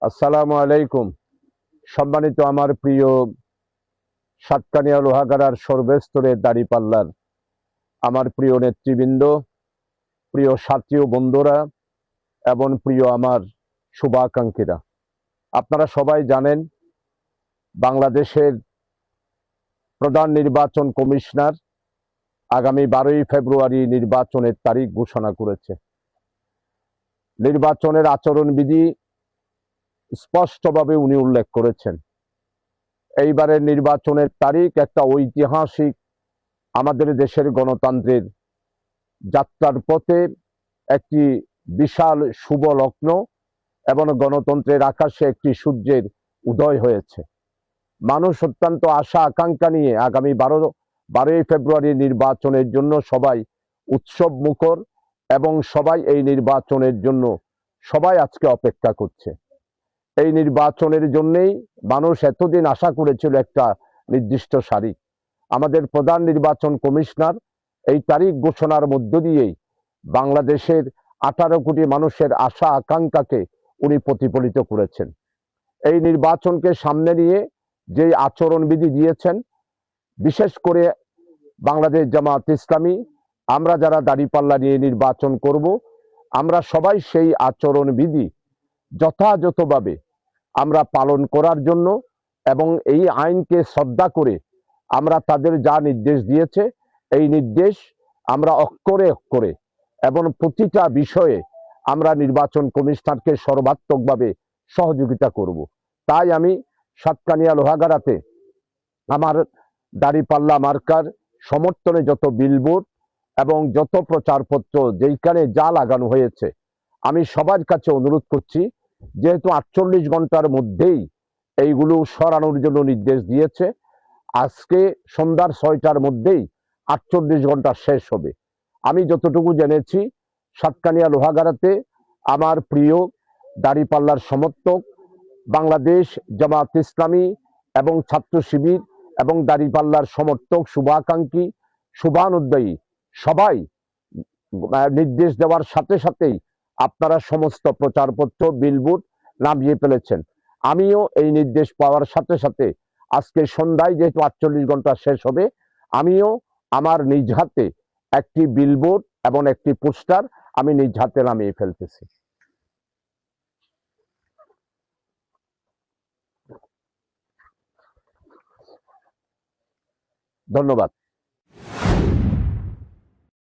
আসসালামু আলাইকুম। সম্মানিত আমার প্রিয় সাতকানিয়া লোহাগাড়ার সর্বস্তরের দাঁড়িপাল্লার আমার প্রিয় নেতৃবৃন্দ, প্রিয় সাথী ও বন্ধুরা এবং প্রিয় আমার শুভাকাঙ্ক্ষীরা, আপনারা সবাই জানেন বাংলাদেশের প্রধান নির্বাচন কমিশনার আগামী 12ই ফেব্রুয়ারি নির্বাচনের তারিখ ঘোষণা করেছে। নির্বাচনের আচরণবিধি স্পষ্টভাবে উনি উল্লেখ করেছেন। এইবারের নির্বাচনের তারিখ একটা ঐতিহাসিক আমাদের দেশের গণতন্ত্রের যাত্রার পথে একটি বিশাল শুভ লগ্ন এবং গণতন্ত্রের আকাশে একটি সূর্যের উদয় হয়েছে। মানুষ অত্যন্ত আশা আকাঙ্ক্ষা নিয়ে আগামী 12ই ফেব্রুয়ারি নির্বাচনের জন্য সবাই উৎসব মুখর এবং সবাই এই নির্বাচনের জন্য সবাই আজকে অপেক্ষা করছে। এই নির্বাচনের জন্যই মানুষ এতদিন আশা করেছিল একটা নির্দিষ্ট তারিখ। আমাদের প্রধান নির্বাচন কমিশনার এই তারিখ ঘোষণার মধ্য দিয়েই বাংলাদেশের 18 কোটি মানুষের আশা আকাঙ্ক্ষাকে উনি প্রতিফলিত করেছেন। এই নির্বাচনকে সামনে নিয়ে যে আচরণবিধি দিয়েছেন, বিশেষ করে বাংলাদেশ জামাত ইসলামী, আমরা যারা দাঁড়িপাল্লা নিয়ে নির্বাচন করব, আমরা সবাই সেই আচরণবিধি যথাযথভাবে আমরা পালন করার জন্য এবং এই আইনকে শ্রদ্ধা করে আমরা তাদের যা নির্দেশ দিয়েছে এই নির্দেশ আমরা অক্ষরে অক্ষরে এবং প্রতিটা বিষয়ে আমরা নির্বাচন কমিশনারকে সর্বাত্মকভাবে সহযোগিতা করব। তাই আমি সাতকানিয়া লোহাগাড়াতে আমার দাঁড়িপাল্লা মার্কার সমর্থনে যত বিলবোর্ড এবং যত প্রচারপত্র যেইখানে যা লাগানো হয়েছে, আমি সবার কাছে অনুরোধ করছি, যেহেতু 48 ঘন্টার মধ্যেই এইগুলো সরানোর জন্য নির্দেশ দিয়েছে, আজকে সন্ধ্যার 6টার মধ্যেই 48 ঘন্টা শেষ হবে। আমি যতটুকু জেনেছি, সাতকানিয়া লোহাগাড়াতে আমার প্রিয় দাঁড়িপাল্লার সমর্থক, বাংলাদেশ জামাত ইসলামী এবং ছাত্র শিবির এবং দাঁড়িপাল্লার সমর্থক, শুভাকাঙ্ক্ষী, শুভানুদ্দায়ী সবাই নির্দেশ দেওয়ার সাথে সাথেই আপনারা সমস্ত প্রচারপত্র বিলবোর্ড নামিয়ে ফেলেছেন। আমিও এই নির্দেশ পাওয়ার সাথে সাথে আজকে সন্ধ্যায় যেহেতু 48 ঘন্টা শেষ হবে, আমিও আমার নিজ হাতে একটি বিলবোর্ড এবং একটি পোস্টার আমি নিজ হাতে নামিয়ে ফেলতেছি। ধন্যবাদ।